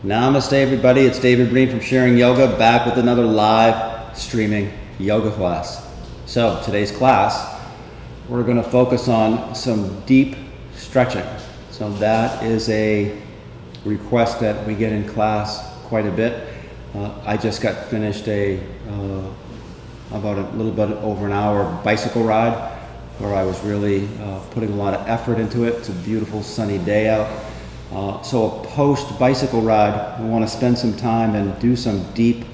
Namaste everybody, it's David Breen from Sharing Yoga, back with another live streaming yoga class. So today's class, we're going to focus on some deep stretching. So that is a request that we get in class quite a bit. I just got finished about a little bit over an hour bicycle ride where I was really putting a lot of effort into it. It's a beautiful sunny day out. So a post bicycle ride, we want to spend some time and do some deep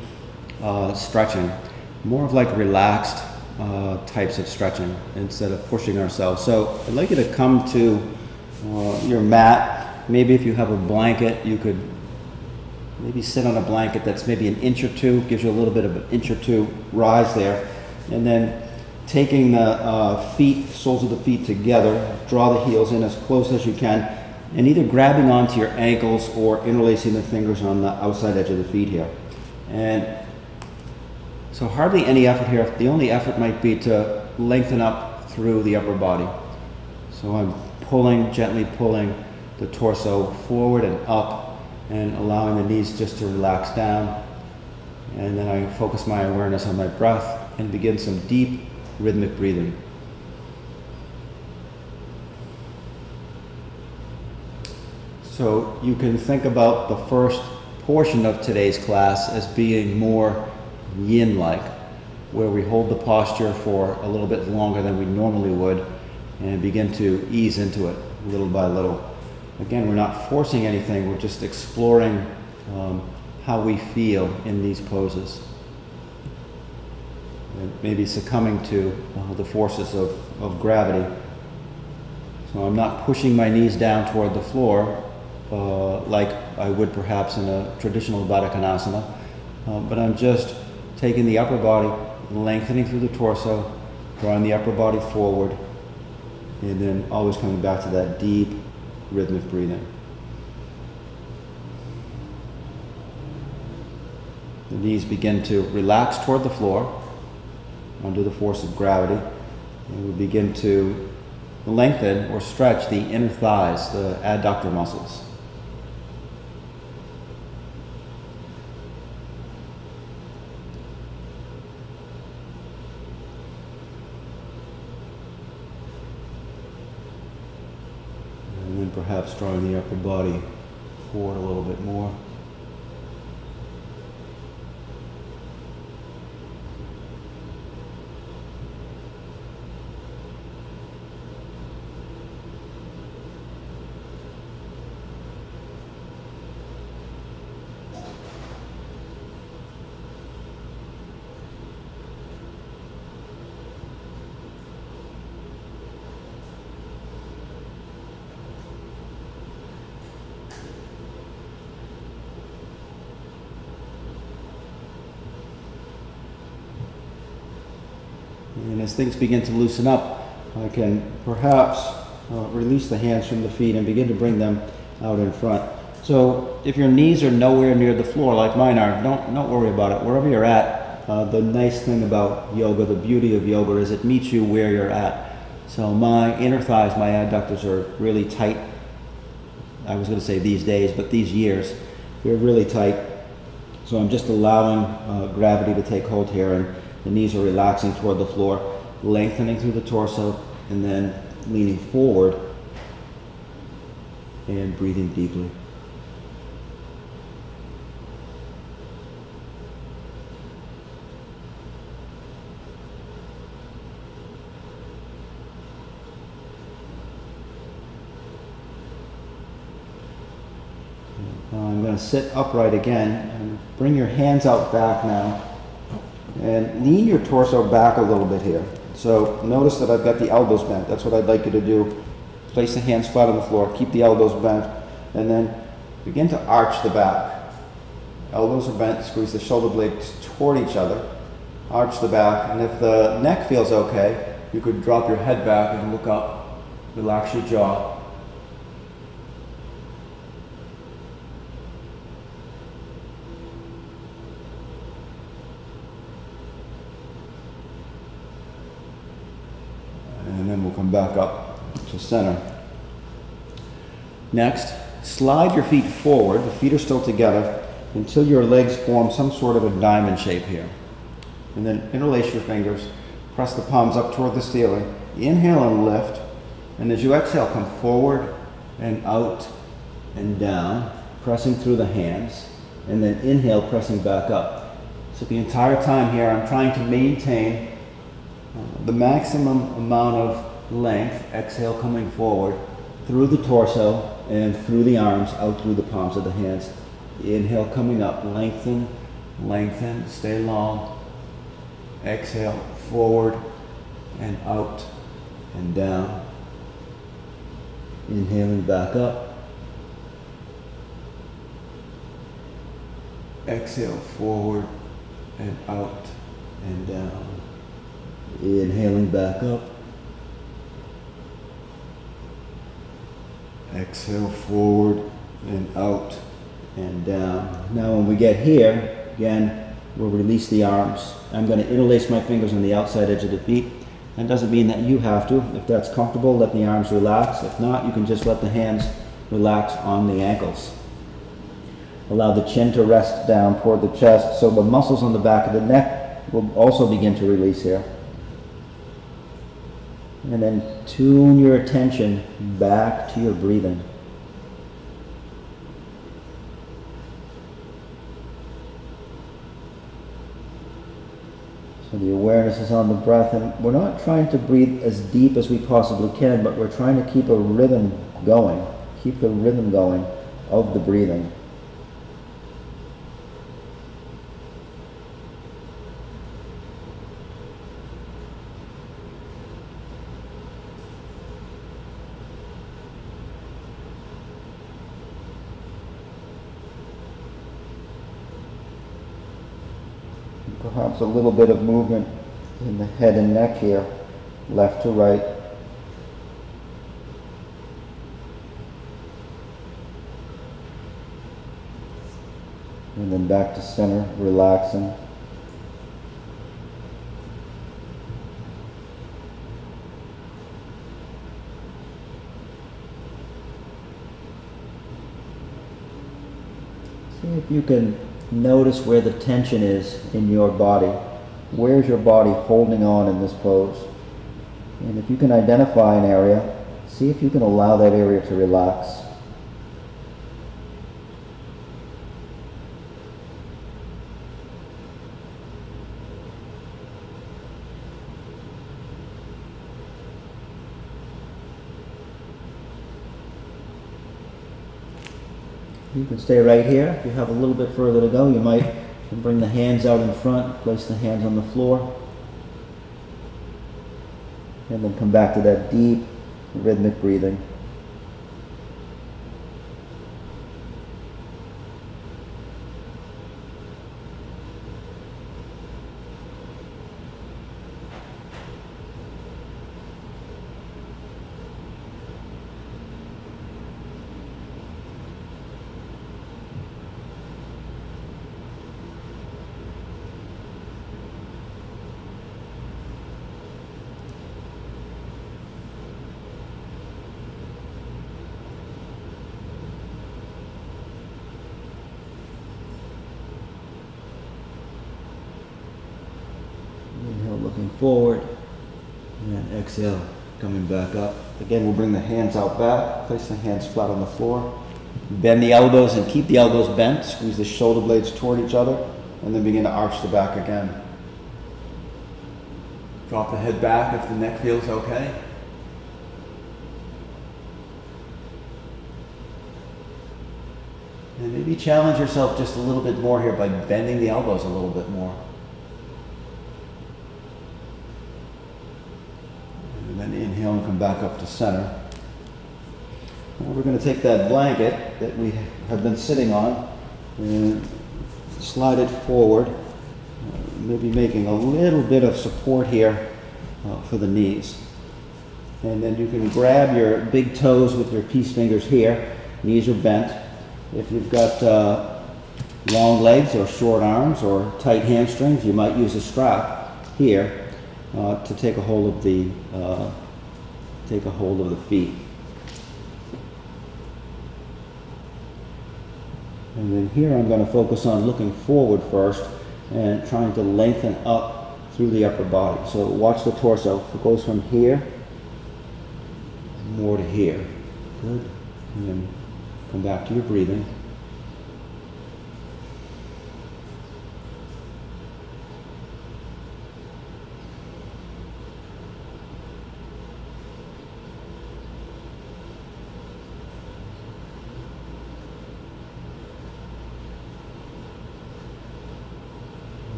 stretching, more of like relaxed types of stretching instead of pushing ourselves. So I'd like you to come to your mat. Maybe if you have a blanket, you could maybe sit on a blanket that's maybe an inch or two, gives you a little bit of an inch or two rise there. And then taking the feet, soles of the feet together, draw the heels in as close as you can, and either grabbing onto your ankles or interlacing the fingers on the outside edge of the feet here. And so hardly any effort here. The only effort might be to lengthen up through the upper body. So I'm pulling, gently pulling the torso forward and up and allowing the knees just to relax down. And then I focus my awareness on my breath and begin some deep rhythmic breathing. So you can think about the first portion of today's class as being more yin-like, where we hold the posture for a little bit longer than we normally would and begin to ease into it little by little. Again, we're not forcing anything, we're just exploring how we feel in these poses. And maybe succumbing to the forces of gravity. So I'm not pushing my knees down toward the floor like I would perhaps in a traditional Baddha Konasana, but I'm just taking the upper body, lengthening through the torso, drawing the upper body forward, and then always coming back to that deep rhythmic breathing. The knees begin to relax toward the floor under the force of gravity, and we begin to lengthen or stretch the inner thighs, the adductor muscles. And then perhaps drawing the upper body forward a little bit more. And as things begin to loosen up, I can perhaps release the hands from the feet and begin to bring them out in front. So if your knees are nowhere near the floor like mine are, don't worry about it. Wherever you're at, the nice thing about yoga, the beauty of yoga, is it meets you where you're at. So my inner thighs, my adductors are really tight. I was going to say these days, but these years, they're really tight. So I'm just allowing gravity to take hold here, and the knees are relaxing toward the floor, lengthening through the torso, and then leaning forward and breathing deeply. Now I'm going to sit upright again and bring your hands out back now. And lean your torso back a little bit here. So notice that I've got the elbows bent. That's what I'd like you to do. Place the hands flat on the floor, keep the elbows bent, and then begin to arch the back. Elbows are bent, squeeze the shoulder blades toward each other, arch the back, and if the neck feels okay, you could drop your head back and look up, relax your jaw. And then we'll come back up to center. Next, slide your feet forward, the feet are still together, until your legs form some sort of a diamond shape here. And then interlace your fingers, press the palms up toward the ceiling, inhale and lift, and as you exhale, come forward and out and down, pressing through the hands, and then inhale, pressing back up. So the entire time here, I'm trying to maintain the maximum amount of length, exhale coming forward, through the torso and through the arms, out through the palms of the hands. Inhale coming up, lengthen, lengthen, stay long. Exhale, forward and out and down. Inhaling back up. Exhale, forward and out and down. Inhaling back up. Exhale, forward and out and down. Now when we get here, again, we'll release the arms. I'm going to interlace my fingers on the outside edge of the feet. That doesn't mean that you have to. If that's comfortable, let the arms relax. If not, you can just let the hands relax on the ankles. Allow the chin to rest down toward the chest, so the muscles on the back of the neck will also begin to release here. And then tune your attention back to your breathing. So the awareness is on the breath, and we're not trying to breathe as deep as we possibly can, but we're trying to keep a rhythm going. Keep the rhythm going of the breathing. Perhaps a little bit of movement in the head and neck here, left to right. And then back to center, relaxing. See if you can notice where the tension is in your body. Where's your body holding on in this pose? And if you can identify an area, see if you can allow that area to relax. You can stay right here. If you have a little bit further to go, you might bring the hands out in front, place the hands on the floor, and then come back to that deep, rhythmic breathing. Inhale, looking forward, and exhale, coming back up. Again, we'll bring the hands out back, place the hands flat on the floor, bend the elbows and keep the elbows bent, squeeze the shoulder blades toward each other, and then begin to arch the back again. Drop the head back if the neck feels okay. And maybe challenge yourself just a little bit more here by bending the elbows a little bit more. And then inhale and come back up to center. Now we're going to take that blanket that we have been sitting on and slide it forward, maybe making a little bit of support here for the knees. And then you can grab your big toes with your peace fingers here. Knees are bent. If you've got long legs or short arms or tight hamstrings, you might use a strap here to take a hold of the feet. And then here I'm going to focus on looking forward first and trying to lengthen up through the upper body. So watch the torso. It goes from here more to here. Good. And then come back to your breathing.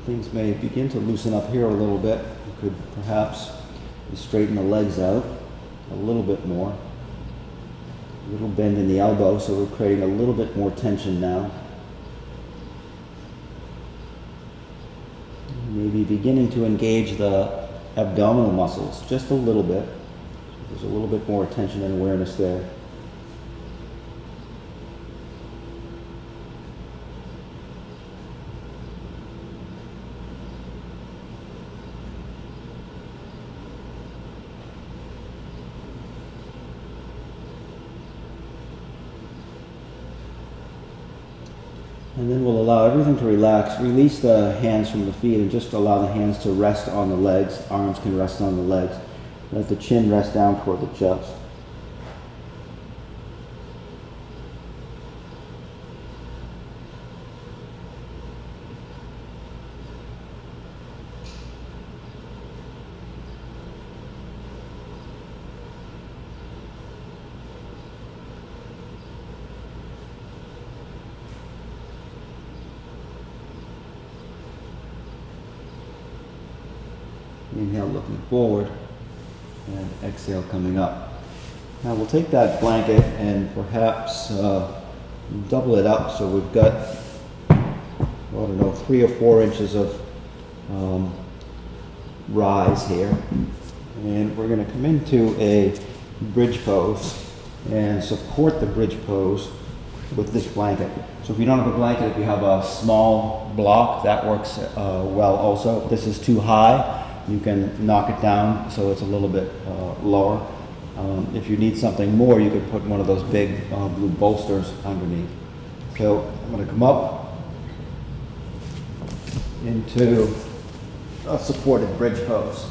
Things may begin to loosen up here a little bit. You could perhaps straighten the legs out a little bit more. A little bend in the elbow, so we're creating a little bit more tension now. Maybe beginning to engage the abdominal muscles just a little bit. There's a little bit more attention and awareness there. And then we'll allow everything to relax. Release the hands from the feet and just allow the hands to rest on the legs. Arms can rest on the legs. Let the chin rest down toward the chest. Inhale, looking forward, and exhale, coming up. Now we'll take that blanket and perhaps double it up so we've got, I don't know, 3 or 4 inches of rise here. And we're going to come into a bridge pose and support the bridge pose with this blanket. So if you don't have a blanket, if you have a small block, that works well also. If this is too high, you can knock it down so it's a little bit lower. If you need something more, you could put one of those big blue bolsters underneath. So I'm going to come up into a supported bridge pose.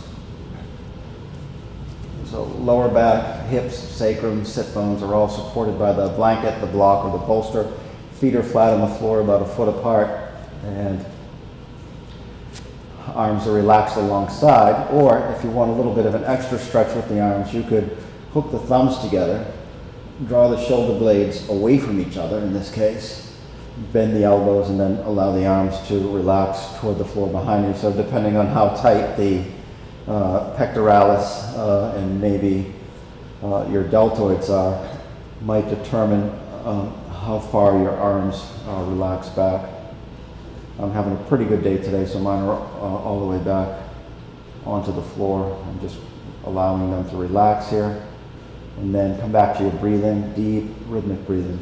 So lower back, hips, sacrum, sit bones are all supported by the blanket, the block, or the bolster. Feet are flat on the floor, about a foot apart, and arms are relaxed alongside. Or if you want a little bit of an extra stretch with the arms, you could hook the thumbs together, draw the shoulder blades away from each other in this case, bend the elbows, and then allow the arms to relax toward the floor behind you. So depending on how tight the pectoralis and maybe your deltoids are, might determine how far your arms relax back. I'm having a pretty good day today, so mine are all the way back onto the floor. I'm just allowing them to relax here. And then come back to your breathing, deep, rhythmic breathing.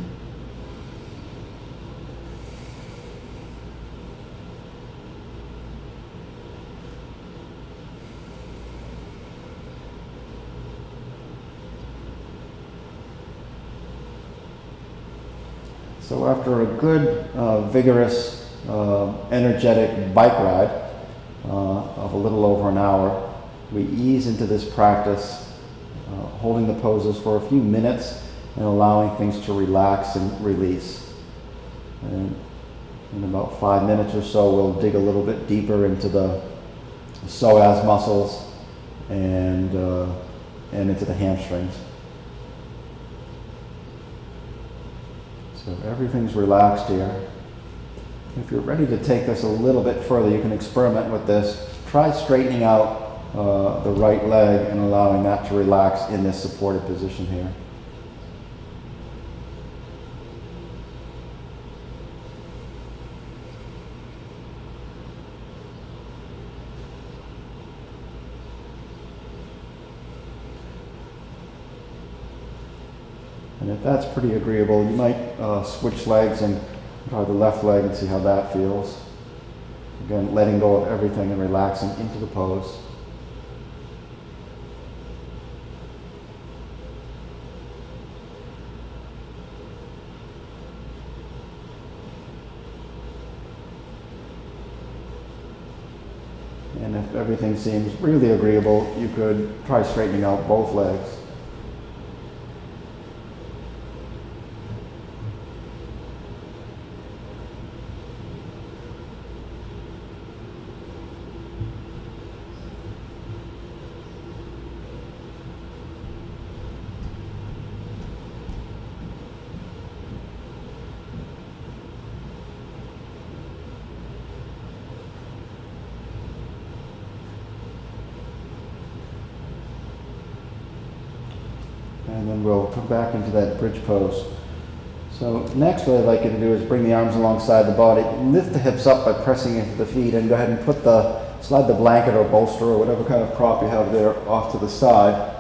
So after a good, vigorous, energetic bike ride of a little over an hour, we ease into this practice, holding the poses for a few minutes and allowing things to relax and release. And in about 5 minutes or so, we'll dig a little bit deeper into the psoas muscles and into the hamstrings. So everything's relaxed here. If you're ready to take this a little bit further, you can experiment with this. Try straightening out the right leg and allowing that to relax in this supported position here. And if that's pretty agreeable, you might switch legs and try the left leg and see how that feels. Again, letting go of everything and relaxing into the pose. if everything seems really agreeable, you could try straightening out both legs. And then we'll come back into that bridge pose. So next what I'd like you to do is bring the arms alongside the body, lift the hips up by pressing into the feet, and go ahead and slide the blanket or bolster or whatever kind of prop you have there off to the side.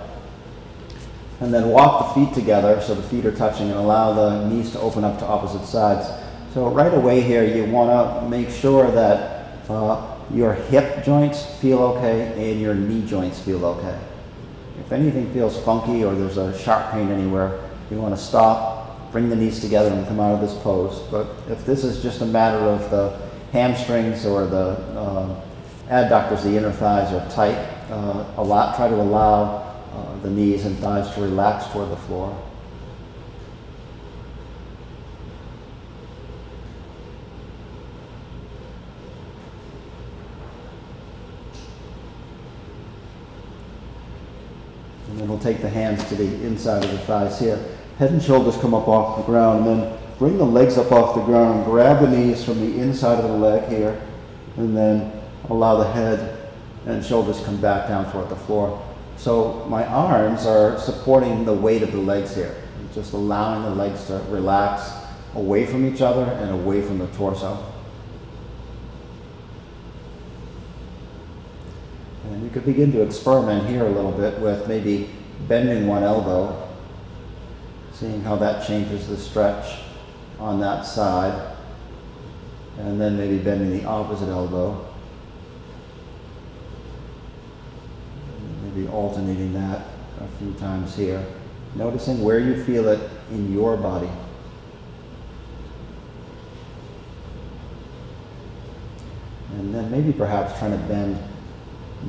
And then walk the feet together so the feet are touching and allow the knees to open up to opposite sides. So right away here you want to make sure that your hip joints feel okay and your knee joints feel okay. If anything feels funky or there's a sharp pain anywhere, you want to stop, bring the knees together and come out of this pose. But if this is just a matter of the hamstrings or the adductors, the inner thighs are tight, try to allow the knees and thighs to relax toward the floor. And then we'll take the hands to the inside of the thighs here. Head and shoulders come up off the ground, and then bring the legs up off the ground and grab the knees from the inside of the leg here, and then allow the head and shoulders come back down toward the floor. So my arms are supporting the weight of the legs here, just allowing the legs to relax away from each other and away from the torso. And you could begin to experiment here a little bit with maybe bending one elbow, seeing how that changes the stretch on that side, and then maybe bending the opposite elbow. Maybe alternating that a few times here, noticing where you feel it in your body. And then maybe perhaps trying to bend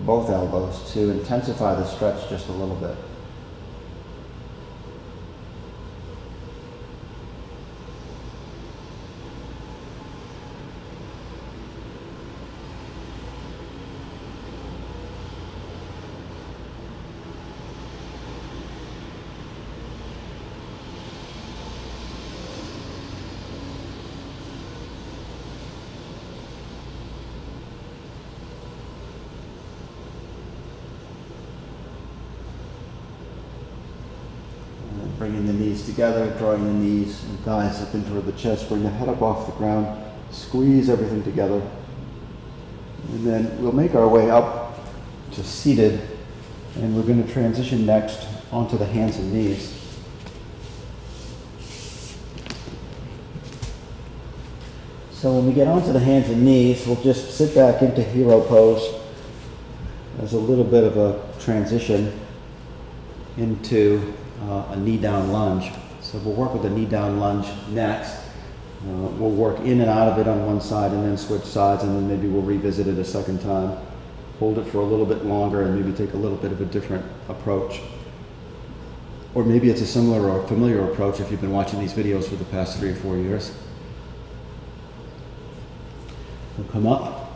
both elbows to intensify the stretch just a little bit. Bringing the knees together, drawing the knees and thighs up in toward the chest, bring the head up off the ground, squeeze everything together. And then we'll make our way up to seated, and we're going to transition next onto the hands and knees. So when we get onto the hands and knees, we'll just sit back into hero pose as a little bit of a transition into a knee down lunge. So we'll work with the knee down lunge next. We'll work in and out of it on one side and then switch sides, and then maybe we'll revisit it a second time. Hold it for a little bit longer and maybe take a little bit of a different approach. Or maybe it's a similar or familiar approach if you've been watching these videos for the past 3 or 4 years. We'll come up.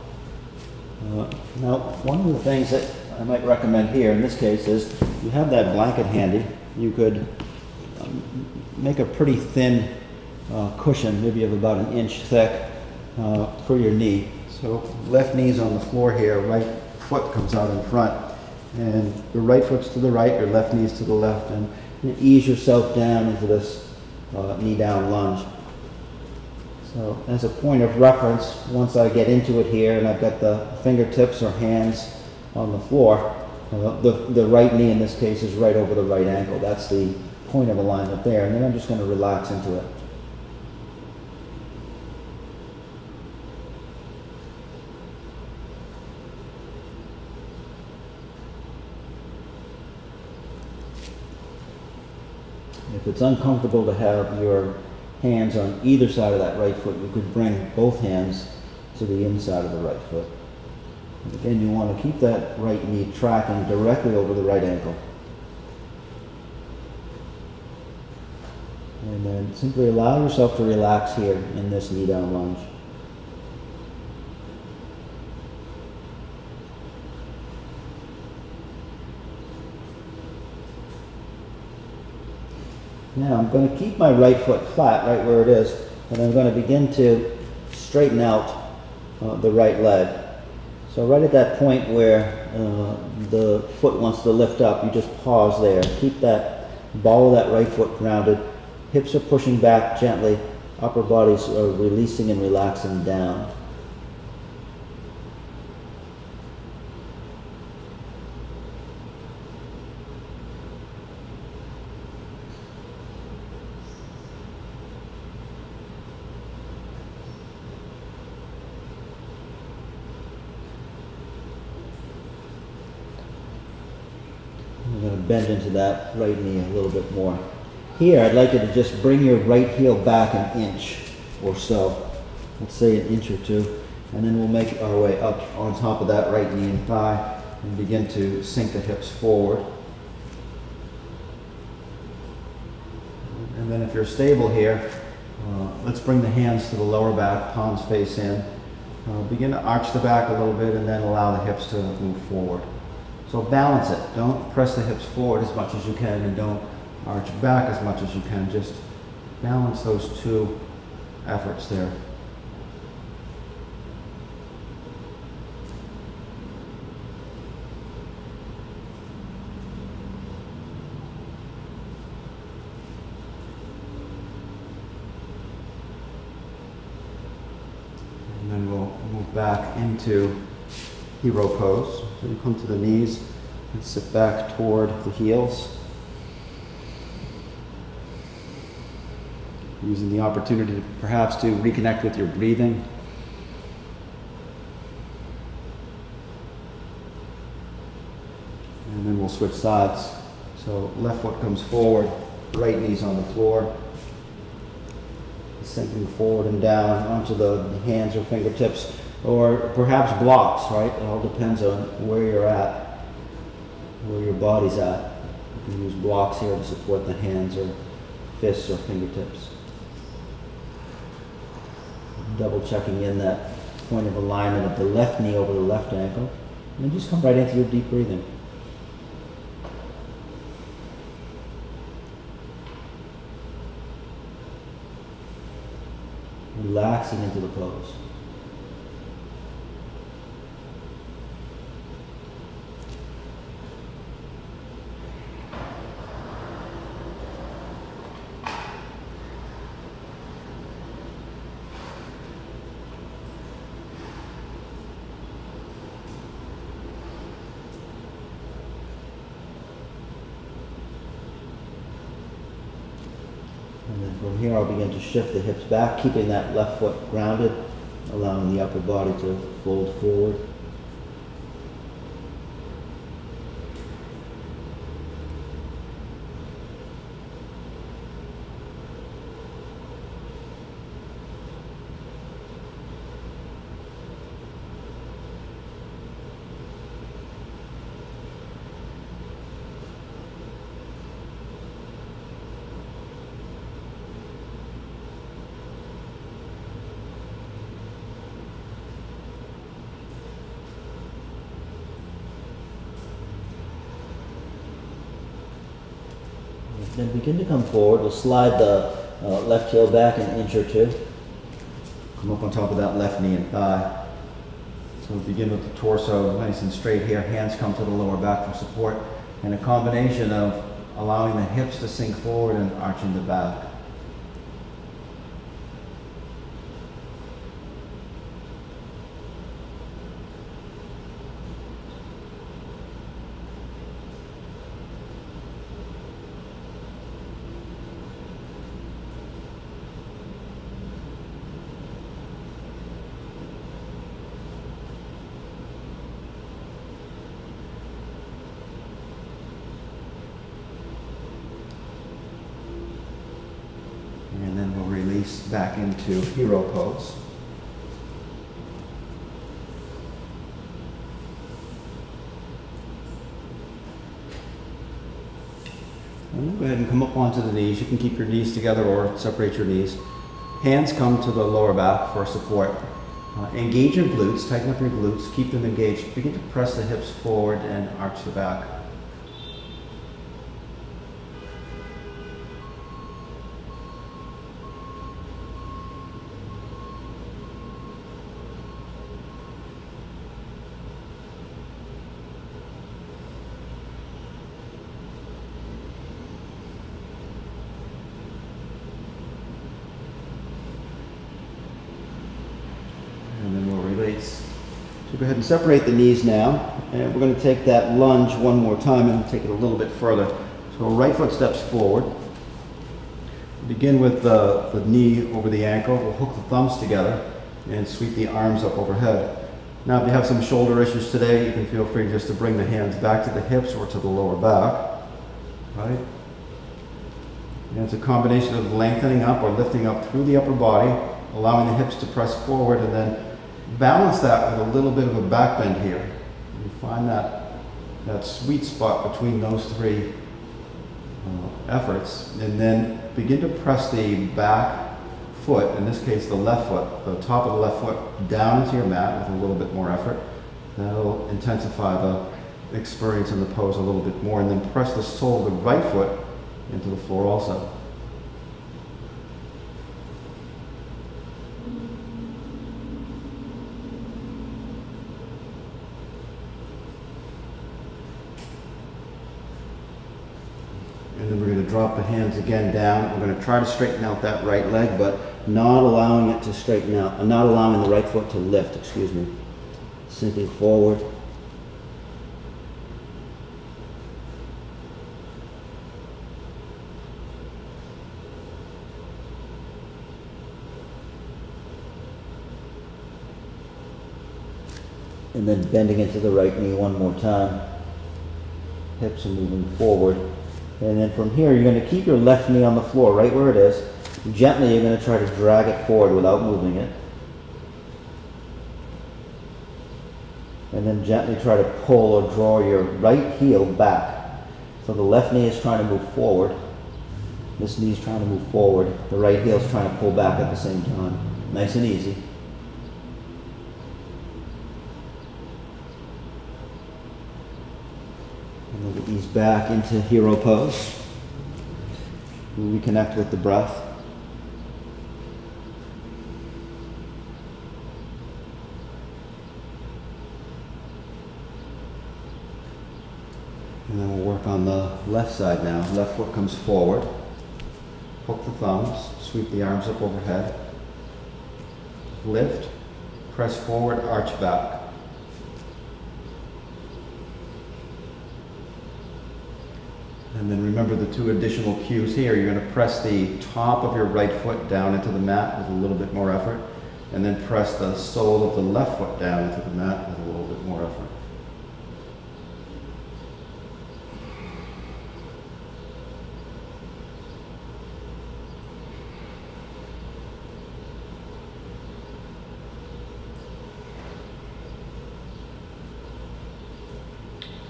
Now, one of the things that I might recommend here in this case is you have that blanket handy. You could make a pretty thin cushion, maybe of about 1 inch thick, for your knee. So left knee's on the floor here, right foot comes out in front, and your right foot's to the right, your left knee's to the left, and you ease yourself down into this knee down lunge. So as a point of reference, once I get into it here and I've got the fingertips or hands on the floor, the right knee in this case is right over the right ankle. That's the point of alignment there, and then I'm just going to relax into it. If it's uncomfortable to have your hands on either side of that right foot, you could bring both hands to the inside of the right foot. And again, you want to keep that right knee tracking directly over the right ankle. And then simply allow yourself to relax here in this knee down lunge. Now I'm going to keep my right foot flat right where it is, and I'm going to begin to straighten out the right leg. So right at that point where the foot wants to lift up, you just pause there. Keep that ball of that right foot grounded. Hips are pushing back gently. Upper body's releasing and relaxing down. I'm going to bend into that right knee a little bit more. Here, I'd like you to just bring your right heel back an inch or so. Let's say an inch or two. And then we'll make our way up on top of that right knee and thigh and begin to sink the hips forward. And then if you're stable here, let's bring the hands to the lower back, palms face in. Begin to arch the back a little bit and then allow the hips to move forward. So balance it. Don't press the hips forward as much as you can, and don't arch back as much as you can. Just balance those two efforts there. And then we'll move back into hero pose. So you come to the knees and sit back toward the heels. Using the opportunity to perhaps to reconnect with your breathing. And then we'll switch sides. So left foot comes forward, right knee's on the floor. Sinking forward and down onto the hands or fingertips, or perhaps blocks, right? It all depends on where you're at, where your body's at. You can use blocks here to support the hands or fists or fingertips. Double checking in that point of alignment of the left knee over the left ankle. And then just come right into your deep breathing. Relaxing into the pose. And then from here I'll begin to shift the hips back, keeping that left foot grounded, allowing the upper body to fold forward. Then begin to come forward. We'll slide the left heel back an inch or two. Come up on top of that left knee and thigh. So we'll begin with the torso nice and straight here. Hands come to the lower back for support. And a combination of allowing the hips to sink forward and arching the back. And then we'll release back into hero pose. And go ahead and come up onto the knees. You can keep your knees together or separate your knees. Hands come to the lower back for support. Engage your glutes, tighten up your glutes, keep them engaged. Begin to press the hips forward and arch the back. And then we'll release. So go ahead and separate the knees now. And we're going to take that lunge one more time and take it a little bit further. So right foot steps forward. Begin with the knee over the ankle. We'll hook the thumbs together and sweep the arms up overhead. Now if you have some shoulder issues today, you can feel free just to bring the hands back to the hips or to the lower back. Right? And it's a combination of lengthening up or lifting up through the upper body, allowing the hips to press forward, and then balance that with a little bit of a back bend here. You find that sweet spot between those three efforts, and then begin to press the back foot, in this case the left foot, the top of the left foot down into your mat with a little bit more effort. That'll intensify the experience in the pose a little bit more, and then press the sole of the right foot into the floor also. And then we're going to drop the hands again down. We're going to try to straighten out that right leg, but not allowing it to straighten out, not allowing the right foot to lift, excuse me. Sinking forward. And then bending into the right knee one more time. Hips are moving forward. And then from here, you're going to keep your left knee on the floor right where it is. Gently, you're going to try to drag it forward without moving it. And then gently try to pull or draw your right heel back. So the left knee is trying to move forward. This knee is trying to move forward. The right heel is trying to pull back at the same time. Nice and easy. And then we'll ease back into hero pose. We'll reconnect with the breath. And then we'll work on the left side now. Left foot comes forward. Hook the thumbs, sweep the arms up overhead. Lift, press forward, arch back. And then remember the two additional cues here. You're going to press the top of your right foot down into the mat with a little bit more effort, and then press the sole of the left foot down into the mat with a little bit more effort.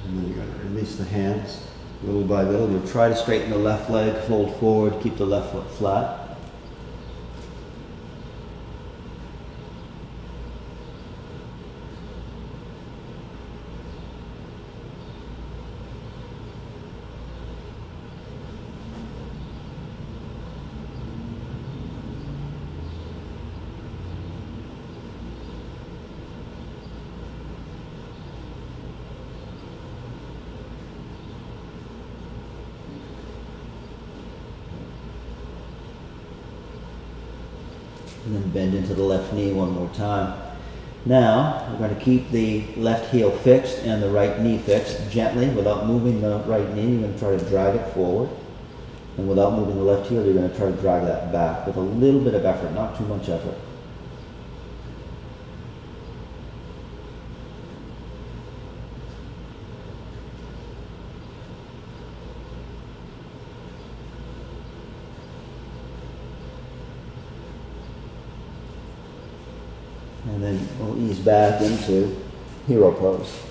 And then you're going to release the hands. Little by little, you'll try to straighten the left leg, fold forward, keep the left foot flat. And then bend into the left knee one more time. Now, we're going to keep the left heel fixed and the right knee fixed gently without moving the right knee. You're going to try to drag it forward. And without moving the left heel, you're going to try to drag that back with a little bit of effort, not too much effort. And then we'll ease back into hero pose.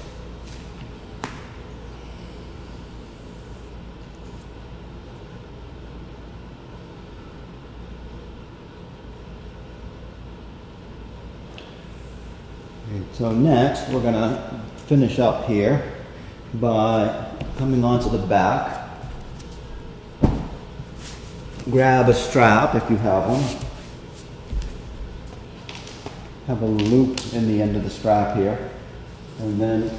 So next, we're gonna finish up here by coming onto the back. Grab a strap if you have one. Have a loop in the end of the strap here. And then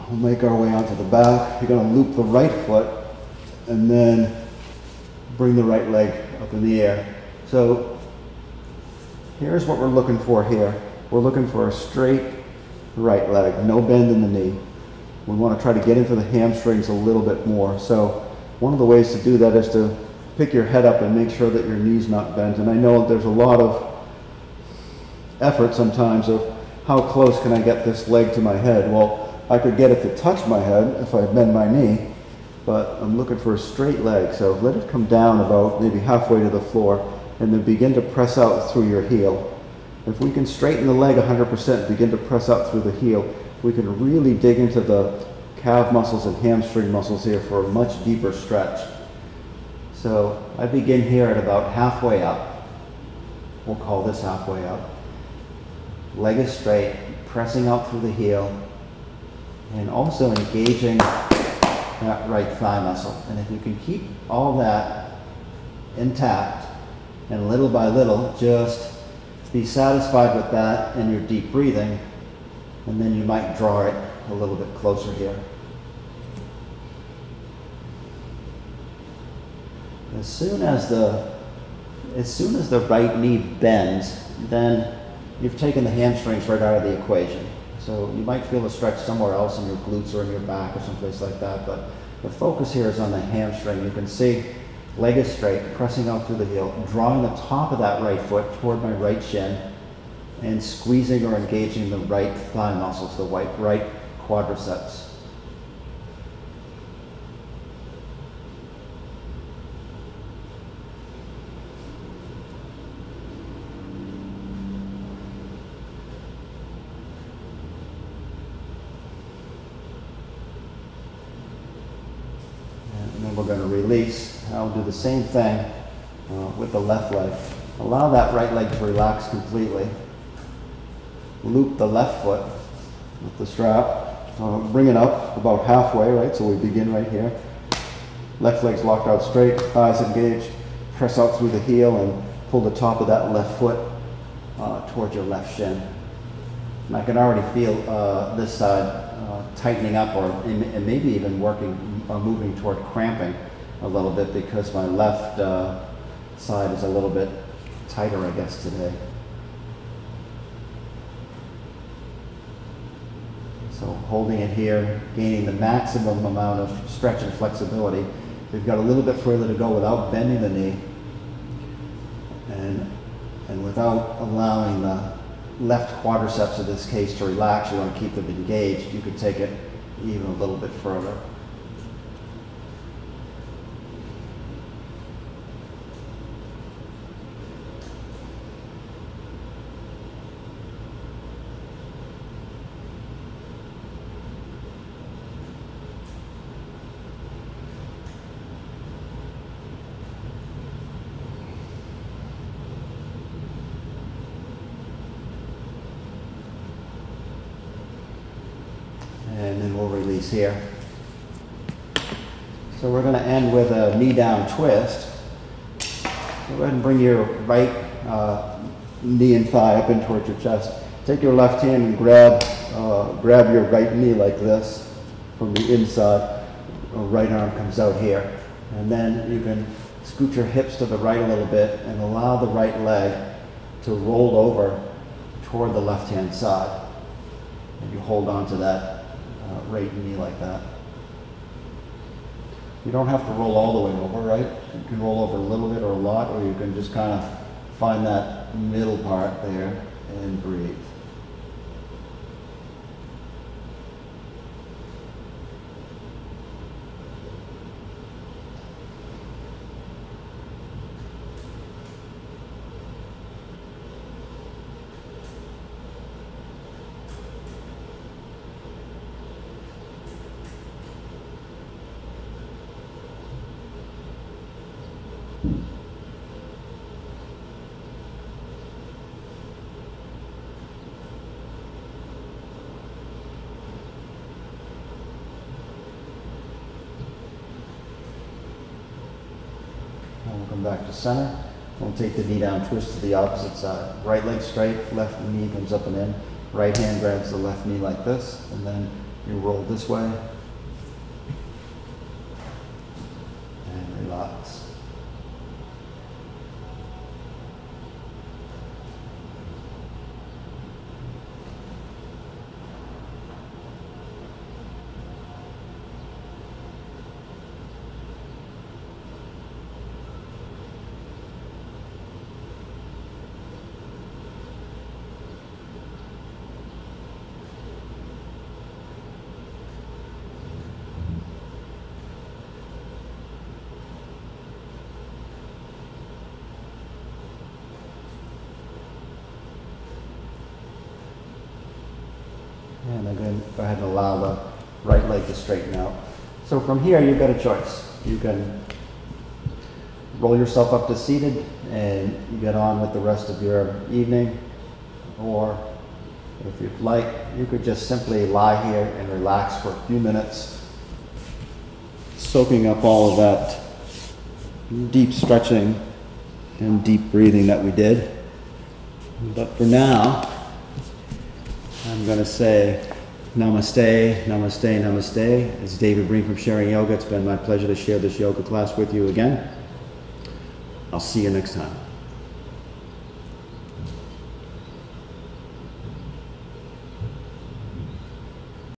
we'll make our way onto the back. You're gonna loop the right foot and then bring the right leg up in the air. So here's what we're looking for here. We're looking for a straight right leg, no bend in the knee. We want to try to get into the hamstrings a little bit more. So one of the ways to do that is to pick your head up and make sure that your knee's not bent. And I know there's a lot of effort sometimes of how close can I get this leg to my head. Well, I could get it to touch my head if I bend my knee, but I'm looking for a straight leg. So let it come down about maybe halfway to the floor and then begin to press out through your heel. If we can straighten the leg 100%, begin to press out through the heel, we can really dig into the calf muscles and hamstring muscles here for a much deeper stretch. So I begin here at about halfway up. We'll call this halfway up. Leg is straight, pressing out through the heel, and also engaging that right thigh muscle. And if you can keep all that intact, and little by little, just be satisfied with that in your deep breathing, and then you might draw it a little bit closer here. As soon as the right knee bends, then you've taken the hamstrings right out of the equation. So you might feel a stretch somewhere else in your glutes or in your back or someplace like that, but the focus here is on the hamstring. You can see leg is straight, pressing out through the heel, drawing the top of that right foot toward my right shin, and squeezing or engaging the right thigh muscles, the right quadriceps. And then we're going to release. I'll do the same thing with the left leg. Allow that right leg to relax completely. Loop the left foot with the strap. Bring it up about halfway, right? So we begin right here. Left leg's locked out straight, thighs engaged. Press out through the heel and pull the top of that left foot towards your left shin. And I can already feel this side tightening up, and maybe even moving toward cramping a little bit, because my left side is a little bit tighter, I guess, today. So holding it here, gaining the maximum amount of stretch and flexibility. We've got a little bit further to go without bending the knee, and without allowing the left quadriceps in this case to relax. You want to keep them engaged. You could take it even a little bit further. And then we'll release here. So we're going to end with a knee down twist. So go ahead and bring your right knee and thigh up in towards your chest. Take your left hand and grab your right knee like this from the inside. Right arm comes out here. And then you can scoot your hips to the right a little bit and allow the right leg to roll over toward the left hand side. And you hold on to that right knee like that. You don't have to roll all the way over, right? You can roll over a little bit or a lot, or you can just kind of find that middle part there and breathe. And we'll come back to center. We'll take the knee down, twist to the opposite side. Right leg straight, left knee comes up and in. Right hand grabs the left knee like this, and then you roll this way. And relax. And then go ahead and allow the right leg to straighten out. So from here, you've got a choice. You can roll yourself up to seated and you get on with the rest of your evening. Or if you'd like, you could just simply lie here and relax for a few minutes, soaking up all of that deep stretching and deep breathing that we did. But for now, I'm going to say namaste, namaste, namaste. It's David Breen from Sharing Yoga. It's been my pleasure to share this yoga class with you again. I'll see you next time.